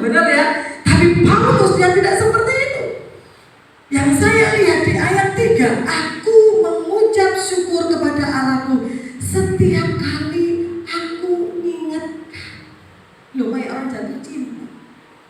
benar ya. Tapi Paulus dia tidak seperti itu. Yang saya lihat di ayat 3, aku mengucap syukur kepada Allahku setiap kali aku ingatkan. Loh, kayak orang jatuh cinta.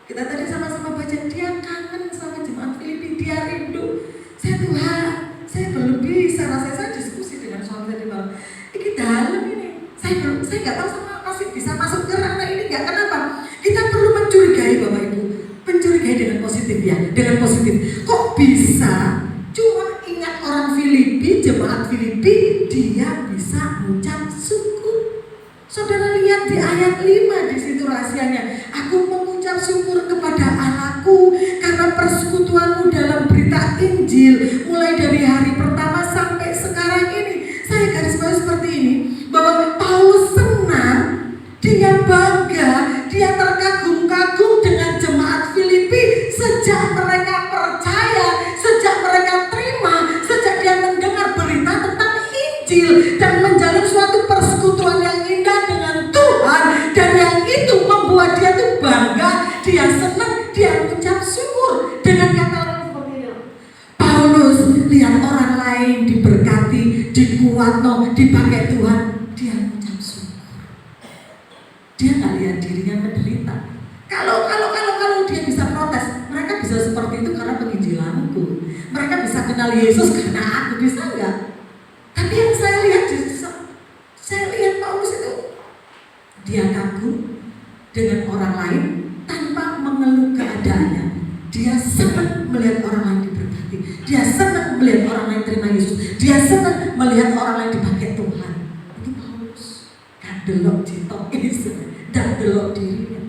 Kita tadi sama-sama baca, dia kangen sama jemaat Filipi, dia rindu. Tuhan, saya belum bisa, saya diskusi dengan suami saya di malam. Ini dalam ini, saya nggak tahu sama masih bisa masuk ke ranah ini nggak. Kenapa? Kita perlu mencurigai Bapak Ibu, mencurigai dengan positif ya, dengan positif. Kok bisa? Cuma ingat orang Filipi, jemaat Filipi, dia bisa mengucap syukur. Saudara lihat di ayat 5 di situ rahasianya. Aku mengucap syukur kepada Allahku karena persekutuanmu dalam berita Injil mulai dari hari pertama sampai sekarang ini. Saya garis bawah seperti ini, bahwa Paulus senang, dia bangga, dia terkagum-kagum dengan jemaat Filipi sejak mereka percaya, sejak mereka terima, sejak dia mendengar berita tentang Injil dan menjalin suatu persekutuan yang indah dengan Tuhan, dan yang itu membuat dia tuh bangga, dia senang, dia mengucap syukur. Dengan kata orang seperti itu, Paulus lihat orang lain diberkati, dikuatno, dipakai Tuhan, dia mengucap syukur. Dia nggak lihat dirinya menderita. Kalau dia bisa protes, mereka bisa seperti itu karena penginjilanku, mereka bisa kenal Yesus karena aku, bisa nggak? Tapi yang saya lihat Paulus itu, dia kagum dengan orang lain tanpa mengeluh keadaannya. Dia senang melihat orang lain diberkati, dia senang melihat orang lain terima Yesus, dia senang melihat orang lain dipakai Tuhan. Itu Paulus. Gak delok jitok ini, gak delok dirinya.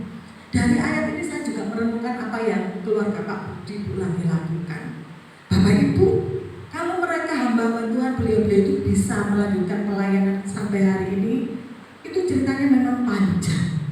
Dari ayat ini saya juga merenungkan apa yang keluarga Pak Budi lagi lakukan. Bapak Ibu, kalau mereka hamba Tuhan, beliau-beliau itu bisa melanjutkan pelayanan sampai hari ini, itu ceritanya memang panjang.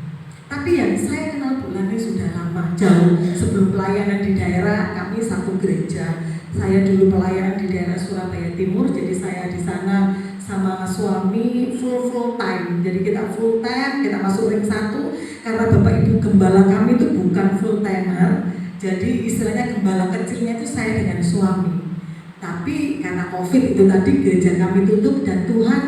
Tapi yang saya kenal bulannya sudah lama, jauh sebelum pelayanan di daerah. Kami satu gereja. Saya dulu pelayanan di daerah Surabaya Timur, jadi saya di sana sama suami full time. Jadi kita full time, kita masuk ring 1 karena Bapak Ibu gembala kami itu bukan full timer. Jadi istilahnya gembala kecilnya itu saya dengan suami. Tapi karena COVID itu tadi gereja kami tutup, dan Tuhan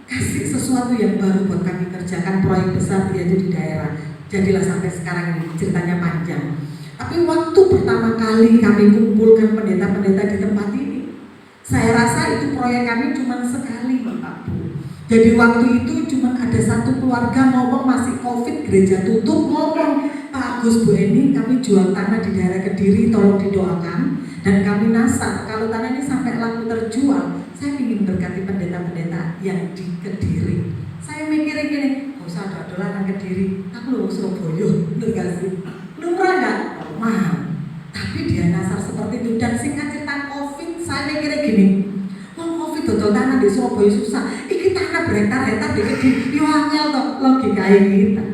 kasih sesuatu yang baru buat kami kerjakan, proyek besar yaitu di daerah. Jadilah sampai sekarang ini, ceritanya panjang. Tapi waktu pertama kali kami kumpulkan pendeta-pendeta di tempat ini, saya rasa itu proyek kami cuma sekali Bapak Bu. Jadi waktu itu cuma ada satu keluarga ngomong masih COVID, gereja tutup, ngomong, Pak Agus, Bu Eni, kami jual tanah di daerah Kediri, tolong didoakan. Dan kami nasar, kalau tanah ini sampai laku terjual, saya ingin berkati pendeta-pendeta yang di Kediri. Saya mikirnya gini, gak usah ada tanah Kediri, aku loh Surabaya, bener gak sih? Lumrah gak? Mahal. Tapi dia nasar seperti itu. Dan singkat cerita COVID, saya mikirnya gini, COVID dodol tanah di Surabaya susah, ini tanah berhektar-hektar di Kediri, yo angel toh logika kita.